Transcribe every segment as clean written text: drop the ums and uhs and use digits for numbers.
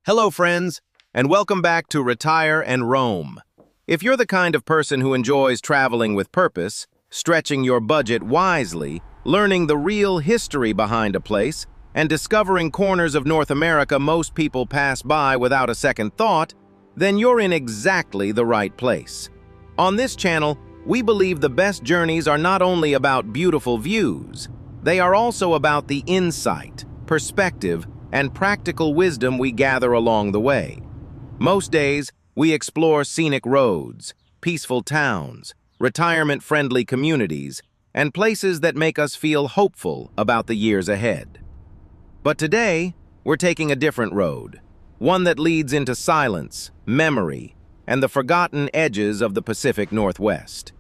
Hello, friends, and welcome back to Retire and Roam. If you're the kind of person who enjoys traveling with purpose, stretching your budget wisely, learning the real history behind a place, and discovering corners of North America most people pass by without a second thought, then you're in exactly the right place. On this channel, we believe the best journeys are not only about beautiful views, they are also about the insight, perspective, and practical wisdom we gather along the way. Most days, we explore scenic roads, peaceful towns, retirement-friendly communities, and places that make us feel hopeful about the years ahead. But today, we're taking a different road, one that leads into silence, memory, and the forgotten edges of the Pacific Northwest.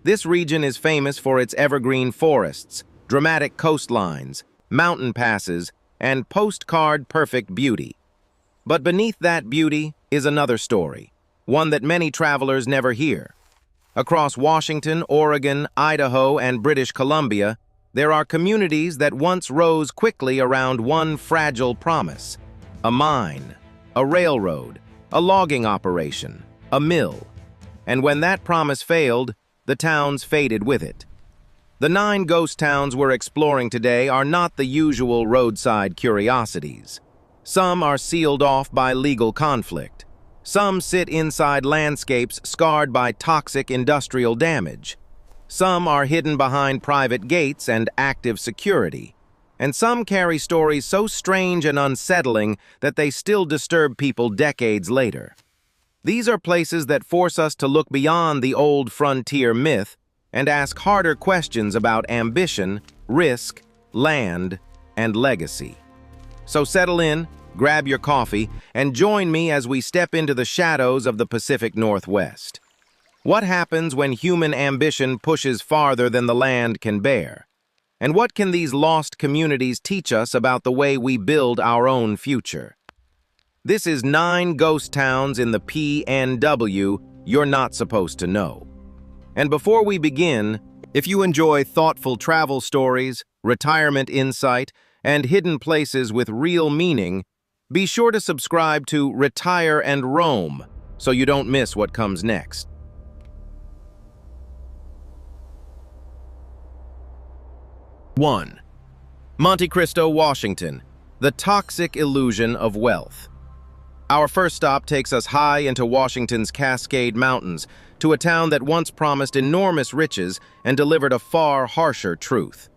This region is famous for its evergreen forests, dramatic coastlines, mountain passes, and postcard-perfect beauty. But beneath that beauty is another story, one that many travelers never hear. Across Washington, Oregon, Idaho, and British Columbia, there are communities that once rose quickly around one fragile promise: a mine, a railroad, a logging operation, a mill. And when that promise failed, the towns faded with it. The 9 ghost towns we're exploring today are not the usual roadside curiosities. Some are sealed off by legal conflict. Some sit inside landscapes scarred by toxic industrial damage. Some are hidden behind private gates and active security. And some carry stories so strange and unsettling that they still disturb people decades later. These are places that force us to look beyond the old frontier myth and ask harder questions about ambition, risk, land, and legacy. So settle in, grab your coffee, and join me as we step into the shadows of the Pacific Northwest. What happens when human ambition pushes farther than the land can bear? And what can these lost communities teach us about the way we build our own future? This is 9 ghost towns in the PNW you're not supposed to know. And before we begin, if you enjoy thoughtful travel stories, retirement insight, and hidden places with real meaning, be sure to subscribe to Retire and Roam so you don't miss what comes next. 1. Monte Cristo, Washington, the toxic illusion of wealth. Our first stop takes us high into Washington's Cascade Mountains, to a town that once promised enormous riches and delivered a far harsher truth.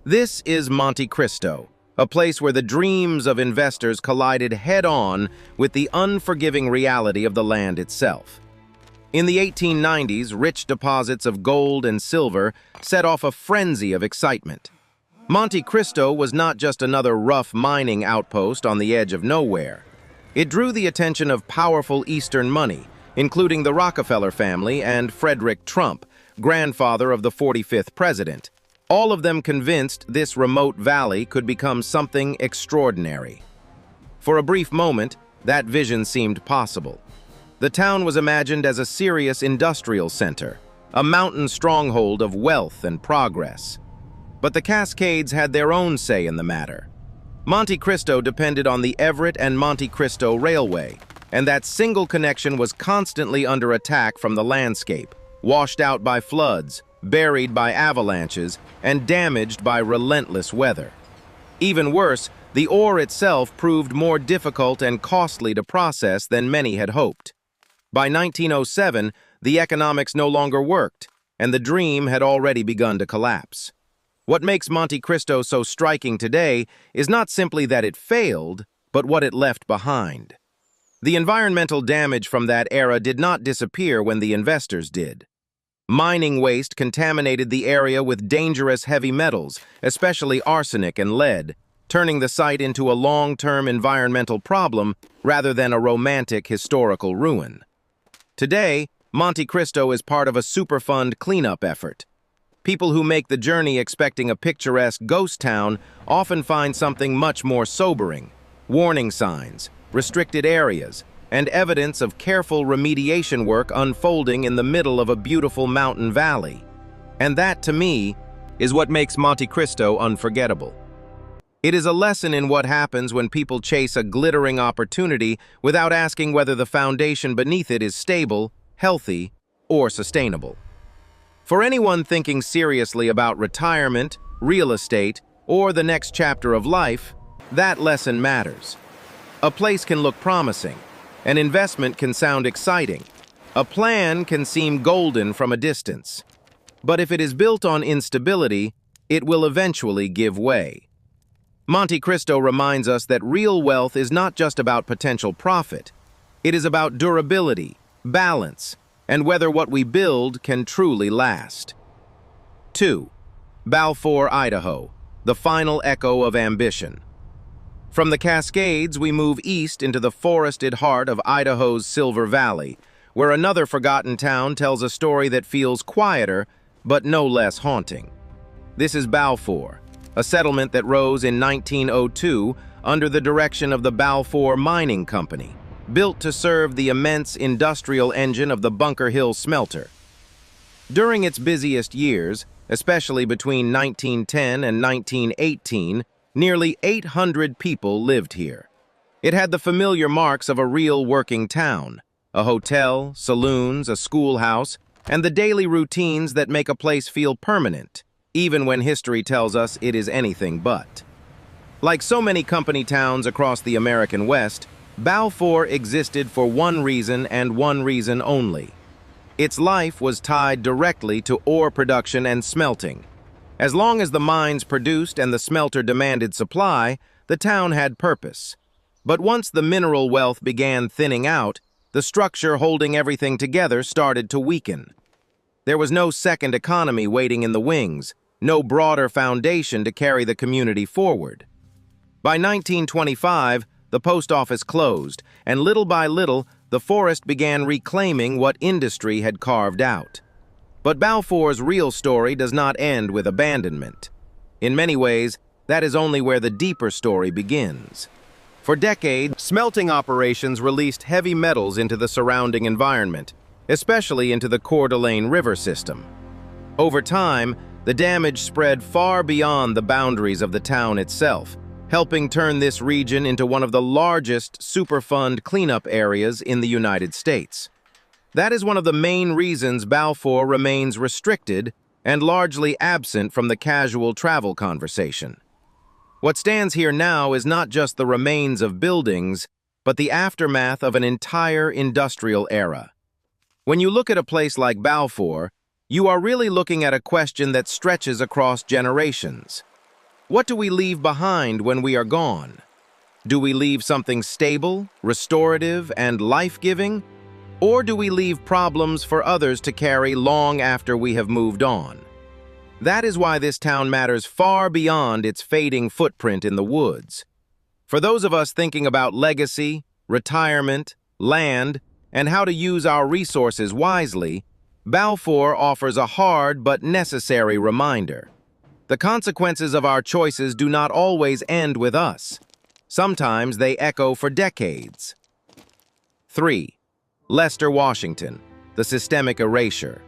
This is Monte Cristo, a place where the dreams of investors collided head-on with the unforgiving reality of the land itself. In the 1890s, rich deposits of gold and silver set off a frenzy of excitement. Monte Cristo was not just another rough mining outpost on the edge of nowhere. It drew the attention of powerful Eastern money, including the Rockefeller family and Frederick Trump, grandfather of the 45th president, all of them convinced this remote valley could become something extraordinary. For a brief moment, that vision seemed possible. The town was imagined as a serious industrial center, a mountain stronghold of wealth and progress. But the Cascades had their own say in the matter. Monte Cristo depended on the Everett and Monte Cristo Railway, and that single connection was constantly under attack from the landscape, washed out by floods, buried by avalanches, and damaged by relentless weather. Even worse, the ore itself proved more difficult and costly to process than many had hoped. By 1907, the economics no longer worked, and the dream had already begun to collapse. What makes Monte Cristo so striking today is not simply that it failed, but what it left behind. The environmental damage from that era did not disappear when the investors did. Mining waste contaminated the area with dangerous heavy metals, especially arsenic and lead, turning the site into a long-term environmental problem rather than a romantic historical ruin. Today, Monte Cristo is part of a Superfund cleanup effort. People who make the journey expecting a picturesque ghost town often find something much more sobering: warning signs, restricted areas, and evidence of careful remediation work unfolding in the middle of a beautiful mountain valley. And that, to me, is what makes Monte Cristo unforgettable. It is a lesson in what happens when people chase a glittering opportunity without asking whether the foundation beneath it is stable, healthy, or sustainable. For anyone thinking seriously about retirement, real estate, or the next chapter of life, that lesson matters. A place can look promising. An investment can sound exciting. A plan can seem golden from a distance. But if it is built on instability, it will eventually give way. Monte Cristo reminds us that real wealth is not just about potential profit. It is about durability, balance, and whether what we build can truly last. 2. Balfour, Idaho, the final echo of ambition. From the Cascades, we move east into the forested heart of Idaho's Silver Valley, where another forgotten town tells a story that feels quieter, but no less haunting. This is Balfour, a settlement that rose in 1902 under the direction of the Balfour Mining Company, built to serve the immense industrial engine of the Bunker Hill smelter. During its busiest years, especially between 1910 and 1918, nearly 800 people lived here. It had the familiar marks of a real working town: a hotel, saloons, a schoolhouse, and the daily routines that make a place feel permanent, even when history tells us it is anything but. Like so many company towns across the American West, Balfour existed for one reason and one reason only. Its life was tied directly to ore production and smelting. As long as the mines produced and the smelter demanded supply, the town had purpose. But once the mineral wealth began thinning out, the structure holding everything together started to weaken. There was no second economy waiting in the wings, no broader foundation to carry the community forward. By 1925, the post office closed, and little by little, the forest began reclaiming what industry had carved out. But Balfour's real story does not end with abandonment. In many ways, that is only where the deeper story begins. For decades, smelting operations released heavy metals into the surrounding environment, especially into the Coeur d'Alene River system. Over time, the damage spread far beyond the boundaries of the town itself, helping turn this region into one of the largest Superfund cleanup areas in the United States. That is one of the main reasons Balfour remains restricted and largely absent from the casual travel conversation. What stands here now is not just the remains of buildings, but the aftermath of an entire industrial era. When you look at a place like Balfour, you are really looking at a question that stretches across generations. What do we leave behind when we are gone? Do we leave something stable, restorative, and life-giving? Or do we leave problems for others to carry long after we have moved on? That is why this town matters far beyond its fading footprint in the woods. For those of us thinking about legacy, retirement, land, and how to use our resources wisely, Balfour offers a hard but necessary reminder. The consequences of our choices do not always end with us. Sometimes they echo for decades. 3. Lester, Washington, the systemic erasure.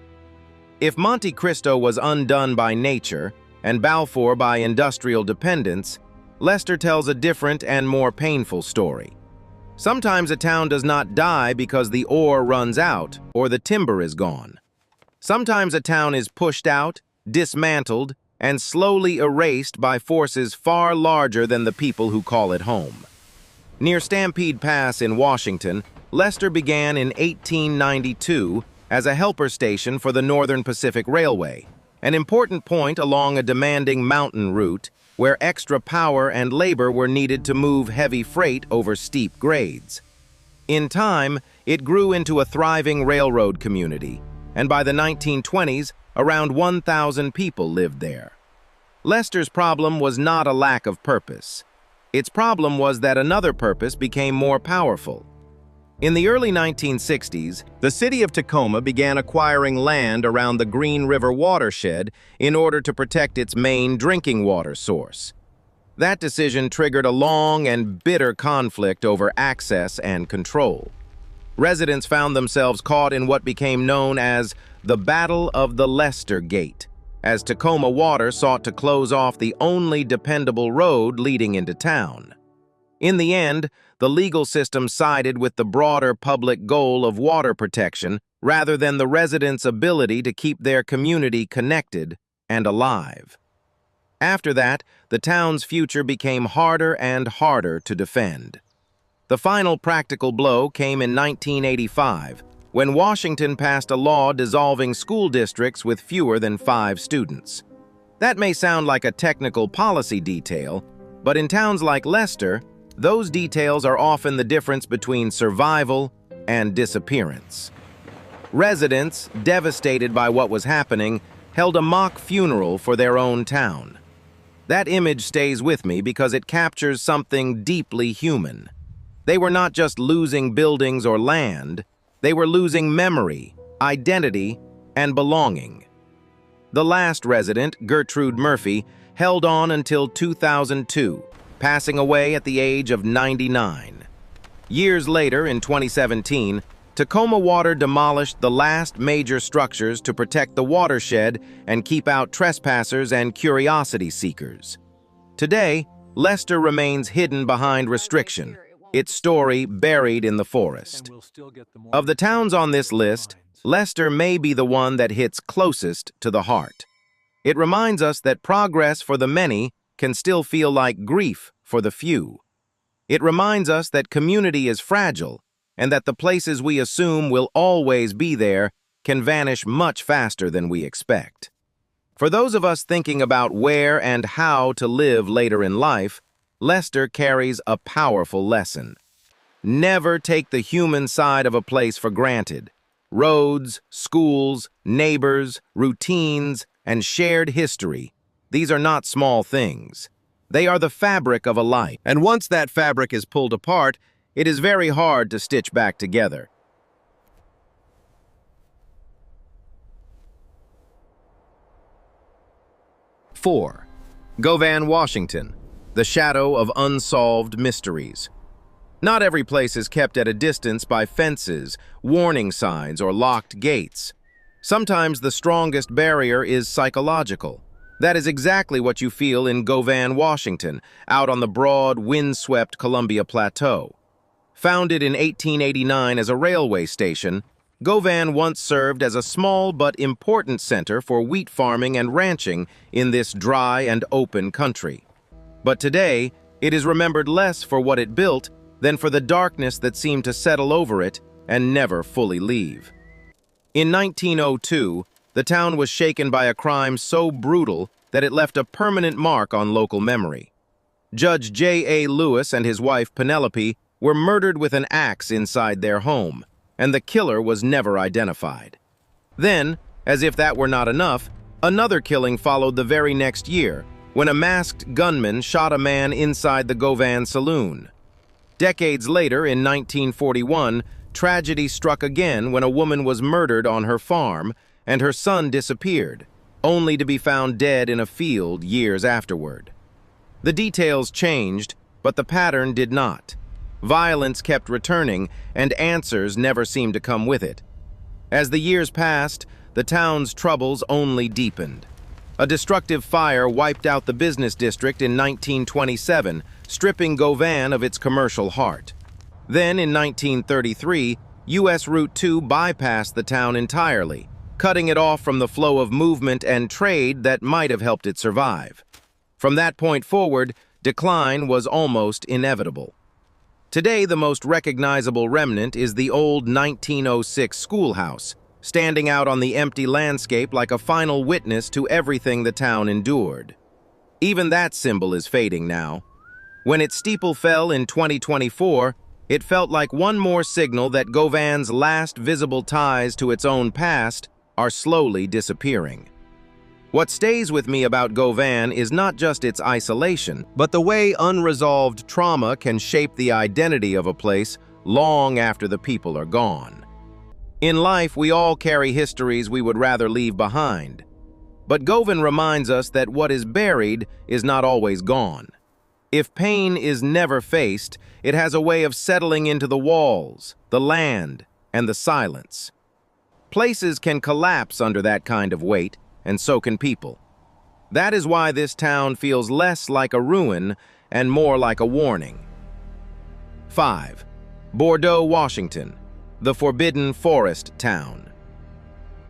If Monte Cristo was undone by nature and Balfour by industrial dependence, Lester tells a different and more painful story. Sometimes a town does not die because the ore runs out or the timber is gone. Sometimes a town is pushed out, dismantled, and slowly erased by forces far larger than the people who call it home. Near Stampede Pass in Washington, Lester began in 1892 as a helper station for the Northern Pacific Railway, an important point along a demanding mountain route where extra power and labor were needed to move heavy freight over steep grades. In time, it grew into a thriving railroad community, and by the 1920s, around 1,000 people lived there. Lester's problem was not a lack of purpose. Its problem was that another purpose became more powerful. In the early 1960s, the city of Tacoma began acquiring land around the Green River watershed in order to protect its main drinking water source. That decision triggered a long and bitter conflict over access and control. Residents found themselves caught in what became known as the Battle of the Lester Gate. as Tacoma Water sought to close off the only dependable road leading into town. In the end, the legal system sided with the broader public goal of water protection rather than the residents' ability to keep their community connected and alive. After that, the town's future became harder and harder to defend. The final practical blow came in 1985, when Washington passed a law dissolving school districts with fewer than 5 students. That may sound like a technical policy detail, but in towns like Leicester, those details are often the difference between survival and disappearance. Residents, devastated by what was happening, held a mock funeral for their own town. That image stays with me because it captures something deeply human. They were not just losing buildings or land, they were losing memory, identity, and belonging. The last resident, Gertrude Murphy, held on until 2002, passing away at the age of 99. Years later, in 2017, Tacoma Water demolished the last major structures to protect the watershed and keep out trespassers and curiosity seekers. Today, Leicester remains hidden behind restriction, its story buried in the forest. Of the towns on this list, Leicester may be the one that hits closest to the heart. It reminds us that progress for the many can still feel like grief for the few. It reminds us that community is fragile and that the places we assume will always be there can vanish much faster than we expect. For those of us thinking about where and how to live later in life, Leicester carries a powerful lesson. Never take the human side of a place for granted. Roads, schools, neighbors, routines, and shared history. These are not small things. They are the fabric of a life. And once that fabric is pulled apart, it is very hard to stitch back together. Four, Govan, Washington, the shadow of unsolved mysteries. Not every place is kept at a distance by fences, warning signs, or locked gates. Sometimes the strongest barrier is psychological. That is exactly what you feel in Govan, Washington, out on the broad, windswept Columbia Plateau. Founded in 1889 as a railway station, Govan once served as a small but important center for wheat farming and ranching in this dry and open country. But today, it is remembered less for what it built than for the darkness that seemed to settle over it and never fully leave. In 1902, the town was shaken by a crime so brutal that it left a permanent mark on local memory. Judge J.A. Lewis and his wife Penelope were murdered with an axe inside their home, and the killer was never identified. Then, as if that were not enough, another killing followed the very next year, when a masked gunman shot a man inside the Govan saloon. Decades later, in 1941, tragedy struck again when a woman was murdered on her farm and her son disappeared, only to be found dead in a field years afterward. The details changed, but the pattern did not. Violence kept returning, and answers never seemed to come with it. As the years passed, the town's troubles only deepened. A destructive fire wiped out the business district in 1927, stripping Govan of its commercial heart. Then, in 1933, U.S. Route 2 bypassed the town entirely, cutting it off from the flow of movement and trade that might have helped it survive. From that point forward, decline was almost inevitable. Today, the most recognizable remnant is the old 1906 schoolhouse, standing out on the empty landscape like a final witness to everything the town endured. Even that symbol is fading now. When its steeple fell in 2024, it felt like one more signal that Govan's last visible ties to its own past are slowly disappearing. What stays with me about Govan is not just its isolation, but the way unresolved trauma can shape the identity of a place long after the people are gone. In life, we all carry histories we would rather leave behind. But Govan reminds us that what is buried is not always gone. If pain is never faced, it has a way of settling into the walls, the land, and the silence. Places can collapse under that kind of weight, and so can people. That is why this town feels less like a ruin and more like a warning. 5. Bordeaux, Washington, the Forbidden Forest Town.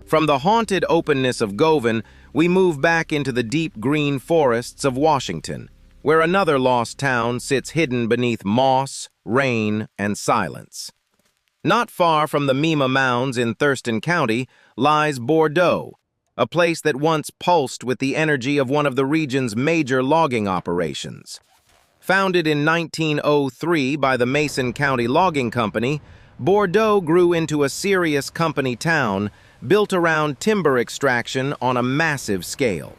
From the haunted openness of Govan, we move back into the deep green forests of Washington, where another lost town sits hidden beneath moss, rain, and silence. Not far from the Mima Mounds in Thurston County lies Bordeaux, a place that once pulsed with the energy of one of the region's major logging operations. Founded in 1903 by the Mason County Logging Company, Bordeaux grew into a serious company town built around timber extraction on a massive scale.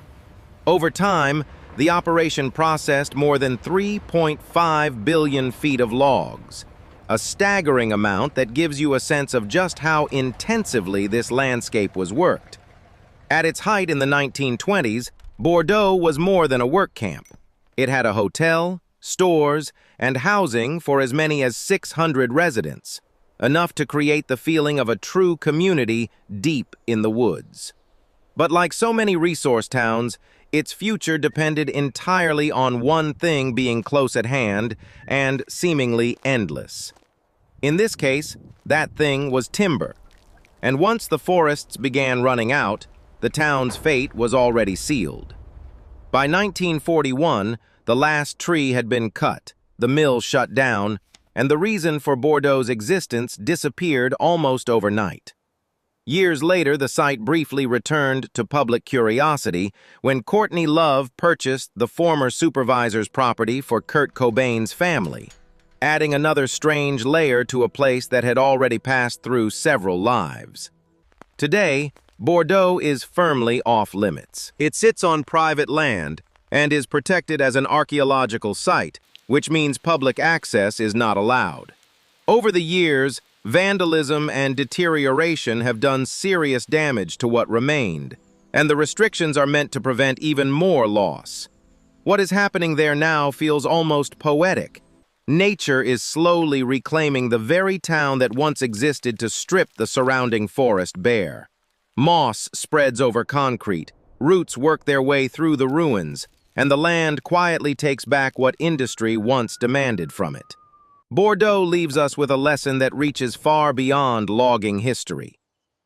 Over time, the operation processed more than 3.5 billion feet of logs, a staggering amount that gives you a sense of just how intensively this landscape was worked. At its height in the 1920s, Bordeaux was more than a work camp. It had a hotel, stores, and housing for as many as 600 residents, enough to create the feeling of a true community deep in the woods. But like so many resource towns, its future depended entirely on one thing being close at hand and seemingly endless. In this case, that thing was timber. And once the forests began running out, the town's fate was already sealed. By 1941, the last tree had been cut, the mill shut down, and the reason for Bordeaux's existence disappeared almost overnight. Years later, the site briefly returned to public curiosity when Courtney Love purchased the former supervisor's property for Kurt Cobain's family, adding another strange layer to a place that had already passed through several lives. Today, Bordeaux is firmly off-limits. It sits on private land and is protected as an archaeological site, which means public access is not allowed. Over the years, vandalism and deterioration have done serious damage to what remained, and the restrictions are meant to prevent even more loss. What is happening there now feels almost poetic. Nature is slowly reclaiming the very town that once existed to strip the surrounding forest bare. Moss spreads over concrete, roots work their way through the ruins, and the land quietly takes back what industry once demanded from it. Bordeaux leaves us with a lesson that reaches far beyond logging history.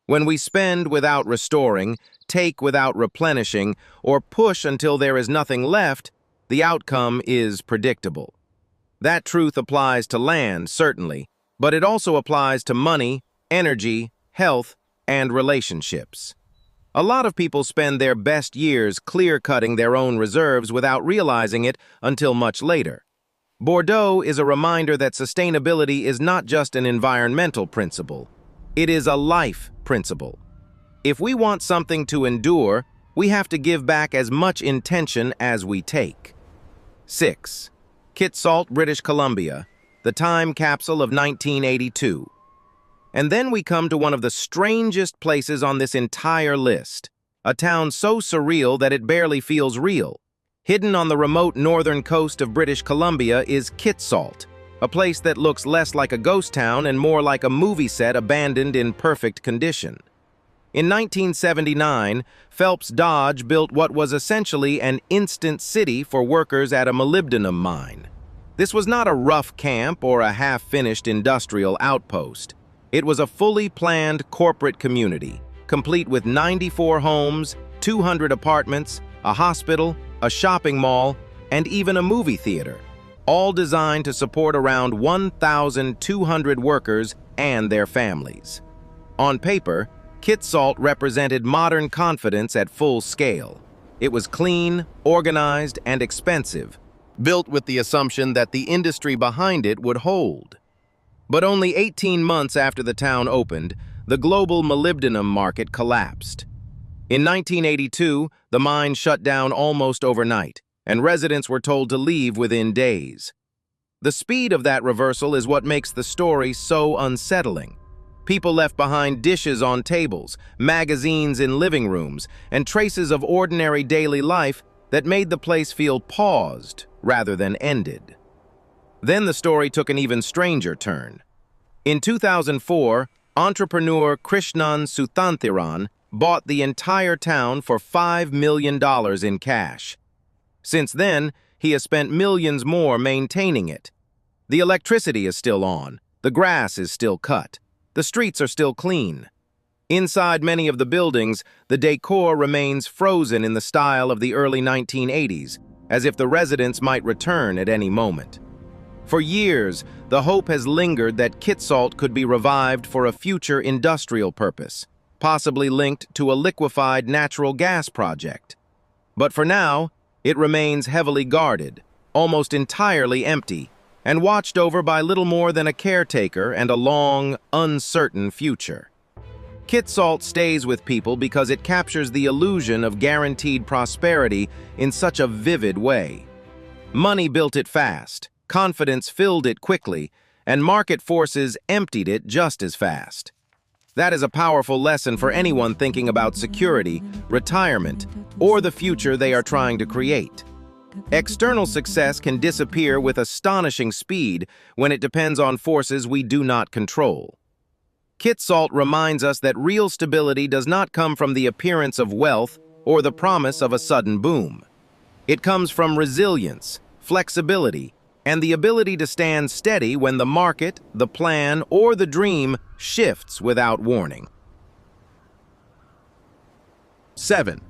When we spend without restoring, take without replenishing, or push until there is nothing left, the outcome is predictable. That truth applies to land, certainly, but it also applies to money, energy, health, and relationships. A lot of people spend their best years clear-cutting their own reserves without realizing it until much later. Bordeaux is a reminder that sustainability is not just an environmental principle. It is a life principle. If we want something to endure, we have to give back as much intention as we take. 6. Kitsault, British Columbia, the time capsule of 1982. And then we come to one of the strangest places on this entire list, a town so surreal that it barely feels real. Hidden on the remote northern coast of British Columbia is Kitsault, a place that looks less like a ghost town and more like a movie set abandoned in perfect condition. In 1979, Phelps Dodge built what was essentially an instant city for workers at a molybdenum mine. This was not a rough camp or a half-finished industrial outpost. It was a fully planned corporate community, complete with 94 homes, 200 apartments, a hospital, a shopping mall, and even a movie theater, all designed to support around 1,200 workers and their families. On paper, Kitsault represented modern confidence at full scale. It was clean, organized, and expensive, built with the assumption that the industry behind it would hold. But only 18 months after the town opened, the global molybdenum market collapsed. In 1982, the mine shut down almost overnight, and residents were told to leave within days. The speed of that reversal is what makes the story so unsettling. People left behind dishes on tables, magazines in living rooms, and traces of ordinary daily life that made the place feel paused rather than ended. Then the story took an even stranger turn. In 2004, entrepreneur Krishnan Suthanthiran bought the entire town for $5 million in cash. Since then, he has spent millions more maintaining it. The electricity is still on, the grass is still cut, the streets are still clean. Inside many of the buildings, the decor remains frozen in the style of the early 1980s, as if the residents might return at any moment. For years, the hope has lingered that Kitsault could be revived for a future industrial purpose, possibly linked to a liquefied natural gas project. But for now, it remains heavily guarded, almost entirely empty, and watched over by little more than a caretaker and a long, uncertain future. Kitsault stays with people because it captures the illusion of guaranteed prosperity in such a vivid way. Money built it fast, confidence filled it quickly, and market forces emptied it just as fast. That is a powerful lesson for anyone thinking about security, retirement, or the future they are trying to create. External success can disappear with astonishing speed when it depends on forces we do not control. Kitsault reminds us that real stability does not come from the appearance of wealth or the promise of a sudden boom. It comes from resilience, flexibility, and the ability to stand steady when the market, the plan, or the dream shifts without warning. 7.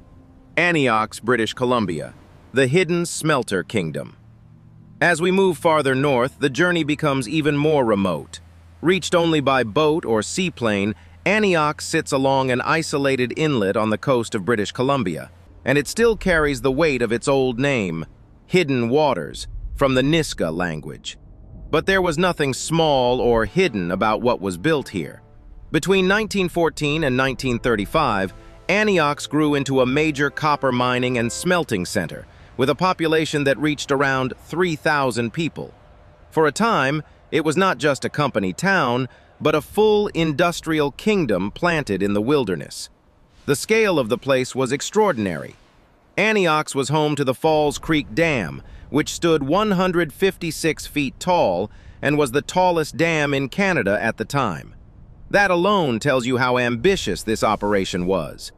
Antioch, British Columbia, the hidden smelter kingdom. As we move farther north, the journey becomes even more remote. Reached only by boat or seaplane, Antioch sits along an isolated inlet on the coast of British Columbia, and it still carries the weight of its old name, Hidden Waters, from the Niska language. But there was nothing small or hidden about what was built here. Between 1914 and 1935, Antioch grew into a major copper mining and smelting center, with a population that reached around 3,000 people. For a time, it was not just a company town, but a full industrial kingdom planted in the wilderness. The scale of the place was extraordinary. Antioch was home to the Falls Creek Dam, which stood 156 feet tall and was the tallest dam in Canada at the time. That alone tells you how ambitious this operation was.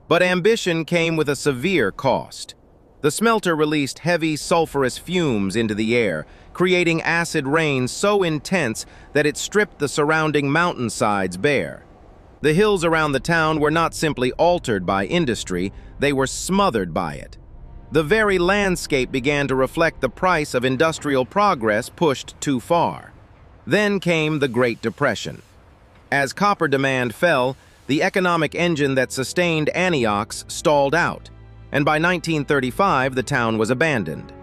But ambition came with a severe cost. The smelter released heavy sulfurous fumes into the air, creating acid rain so intense that it stripped the surrounding mountainsides bare. The hills around the town were not simply altered by industry, they were smothered by it. The very landscape began to reflect the price of industrial progress pushed too far. Then came the Great Depression. As copper demand fell, the economic engine that sustained Antioch stalled out, and by 1935 the town was abandoned.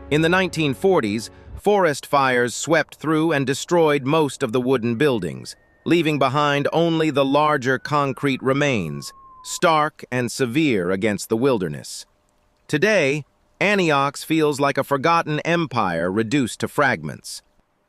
In the 1940s, forest fires swept through and destroyed most of the wooden buildings, leaving behind only the larger concrete remains, stark and severe against the wilderness. Today, Antioch feels like a forgotten empire reduced to fragments.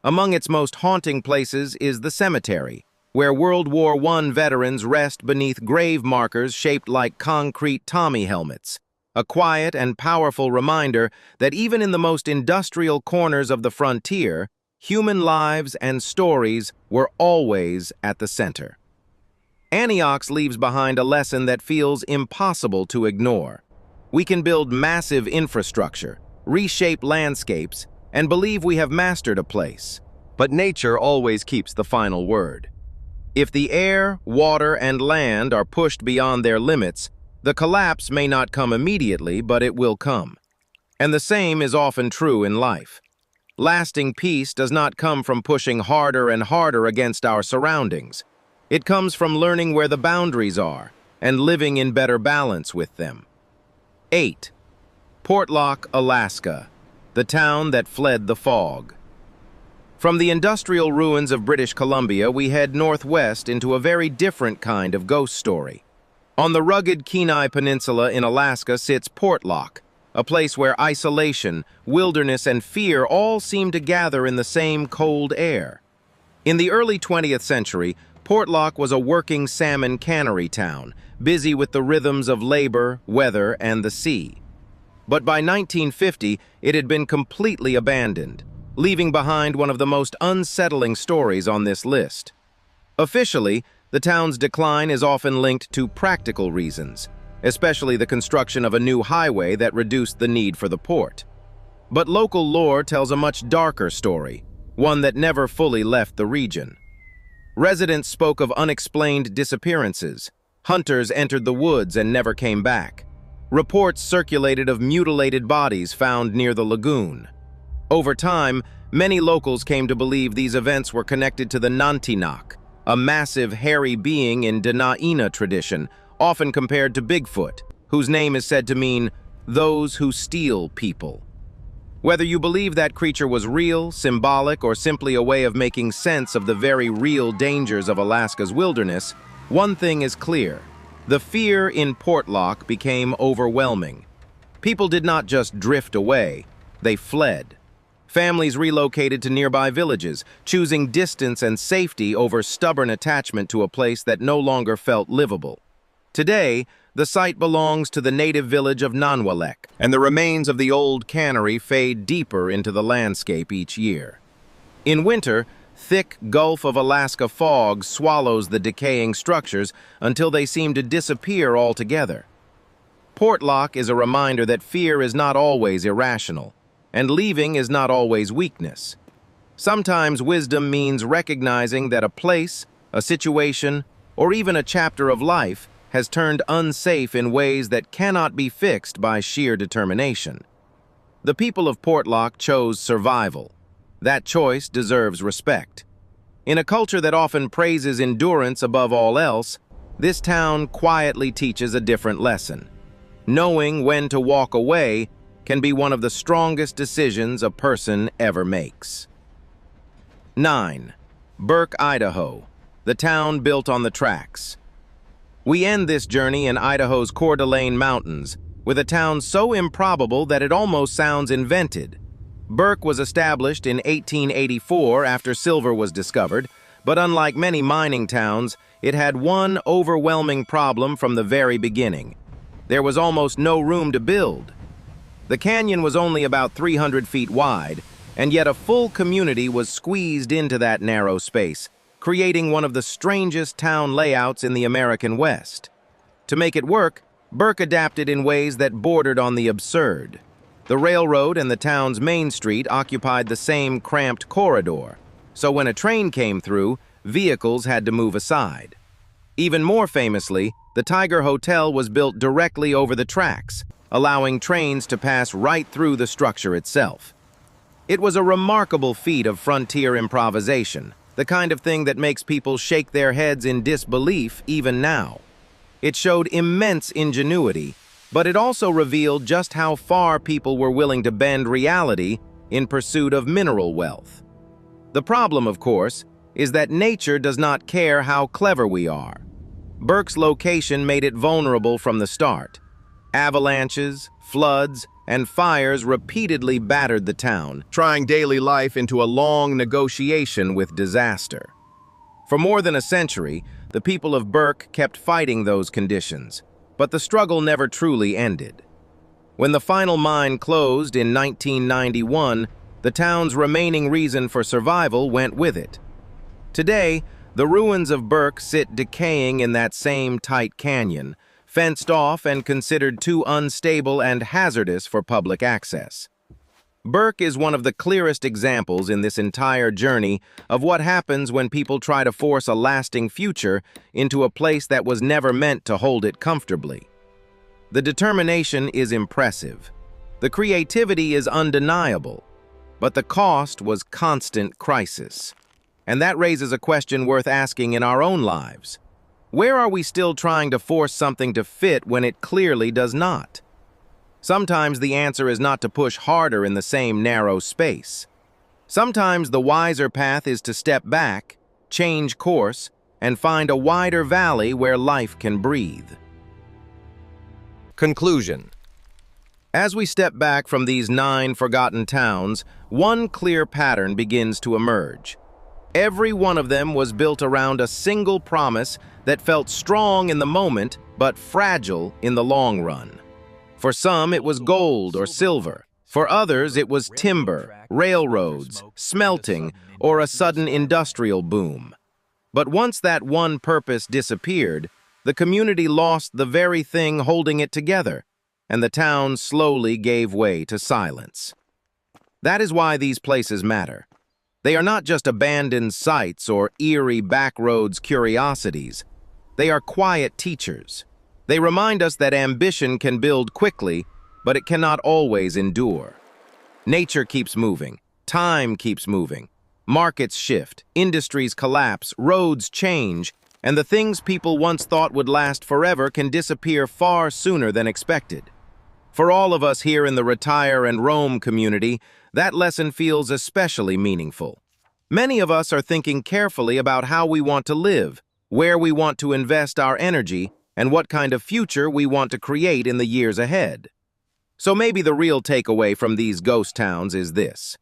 Among its most haunting places is the cemetery, where World War I veterans rest beneath grave markers shaped like concrete Tommy helmets, a quiet and powerful reminder that even in the most industrial corners of the frontier, human lives and stories were always at the center. Antioch leaves behind a lesson that feels impossible to ignore. We can build massive infrastructure, reshape landscapes, and believe we have mastered a place. But nature always keeps the final word. If the air, water, and land are pushed beyond their limits, the collapse may not come immediately, but it will come. And the same is often true in life. Lasting peace does not come from pushing harder and harder against our surroundings. It comes from learning where the boundaries are and living in better balance with them. 8. Portlock, Alaska, the town that fled the fog. From the industrial ruins of British Columbia, we head northwest into a very different kind of ghost story. On the rugged Kenai Peninsula in Alaska sits Portlock, a place where isolation, wilderness, and fear all seem to gather in the same cold air. In the early 20th century, Portlock was a working salmon cannery town, busy with the rhythms of labor, weather, and the sea. But by 1950, it had been completely abandoned, leaving behind one of the most unsettling stories on this list. Officially, The town's decline is often linked to practical reasons, especially the construction of a new highway that reduced the need for the port. But local lore tells a much darker story, one that never fully left the region. Residents spoke of unexplained disappearances. Hunters entered the woods and never came back. Reports circulated of mutilated bodies found near the lagoon. Over time, many locals came to believe these events were connected to the Nantinak, a massive hairy being in Dena'ina tradition, often compared to Bigfoot, whose name is said to mean those who steal people. Whether you believe that creature was real, symbolic, or simply a way of making sense of the very real dangers of Alaska's wilderness, one thing is clear. The fear in Portlock became overwhelming. People did not just drift away, they fled. Families relocated to nearby villages, choosing distance and safety over stubborn attachment to a place that no longer felt livable. Today, the site belongs to the native village of Nanwalek, and the remains of the old cannery fade deeper into the landscape each year. In winter, thick Gulf of Alaska fog swallows the decaying structures until they seem to disappear altogether. Portlock is a reminder that fear is not always irrational, and leaving is not always weakness. Sometimes wisdom means recognizing that a place, a situation, or even a chapter of life has turned unsafe in ways that cannot be fixed by sheer determination. The people of Portlock chose survival. That choice deserves respect. In a culture that often praises endurance above all else, this town quietly teaches a different lesson. Knowing when to walk away can be one of the strongest decisions a person ever makes. 9. Burke, Idaho, the town built on the tracks. We end this journey in Idaho's Coeur d'Alene Mountains, with a town so improbable that it almost sounds invented. Burke was established in 1884 after silver was discovered, but unlike many mining towns, it had one overwhelming problem from the very beginning. There was almost no room to build. The canyon was only about 300 feet wide, and yet a full community was squeezed into that narrow space, creating one of the strangest town layouts in the American West. To make it work, Burke adapted in ways that bordered on the absurd. The railroad and the town's main street occupied the same cramped corridor, so when a train came through, vehicles had to move aside. Even more famously, the Tiger Hotel was built directly over the tracks, allowing trains to pass right through the structure itself. It was a remarkable feat of frontier improvisation, the kind of thing that makes people shake their heads in disbelief even now. It showed immense ingenuity, but it also revealed just how far people were willing to bend reality in pursuit of mineral wealth. The problem, of course, is that nature does not care how clever we are. Burke's location made it vulnerable from the start. Avalanches, floods, and fires repeatedly battered the town, trying daily life into a long negotiation with disaster. For more than a century, the people of Burke kept fighting those conditions, but the struggle never truly ended. When the final mine closed in 1991, the town's remaining reason for survival went with it. Today, the ruins of Burke sit decaying in that same tight canyon, fenced off and considered too unstable and hazardous for public access. Burke is one of the clearest examples in this entire journey of what happens when people try to force a lasting future into a place that was never meant to hold it comfortably. The determination is impressive. The creativity is undeniable, but the cost was constant crisis. And that raises a question worth asking in our own lives. Where are we still trying to force something to fit when it clearly does not? Sometimes the answer is not to push harder in the same narrow space. Sometimes the wiser path is to step back, change course, and find a wider valley where life can breathe. Conclusion. As we step back from these 9 forgotten towns, one clear pattern begins to emerge. Every one of them was built around a single promise that felt strong in the moment, but fragile in the long run. For some, it was gold or silver. For others, it was timber, railroads, smelting, or a sudden industrial boom. But once that one purpose disappeared, the community lost the very thing holding it together, and the town slowly gave way to silence. That is why these places matter. They are not just abandoned sites or eerie backroads curiosities. They are quiet teachers. They remind us that ambition can build quickly, but it cannot always endure. Nature keeps moving. Time keeps moving. Markets shift. Industries collapse. Roads change. And the things people once thought would last forever can disappear far sooner than expected. For all of us here in the Retire and Roam community, that lesson feels especially meaningful. Many of us are thinking carefully about how we want to live, where we want to invest our energy, and what kind of future we want to create in the years ahead. So maybe the real takeaway from these ghost towns is this: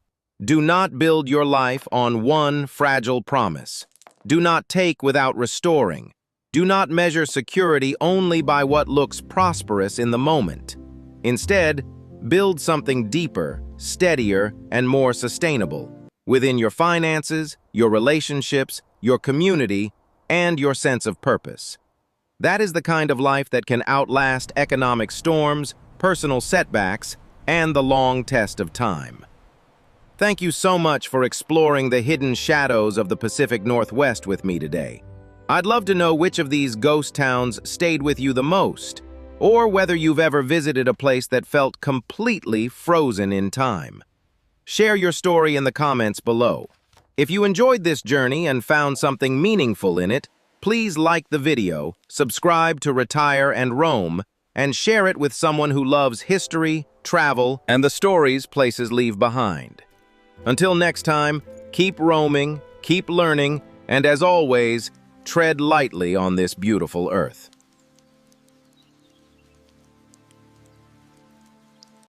do not build your life on one fragile promise. Do not take without restoring. Do not measure security only by what looks prosperous in the moment. Instead, build something deeper, steadier, and more sustainable within your finances, your relationships, your community, and your sense of purpose. That is the kind of life that can outlast economic storms, personal setbacks, and the long test of time. Thank you so much for exploring the hidden shadows of the Pacific Northwest with me today. I'd love to know which of these ghost towns stayed with you the most, or whether you've ever visited a place that felt completely frozen in time. Share your story in the comments below. If you enjoyed this journey and found something meaningful in it, please like the video, subscribe to Retire and Roam, and share it with someone who loves history, travel, and the stories places leave behind. Until next time, keep roaming, keep learning, and as always, tread lightly on this beautiful earth.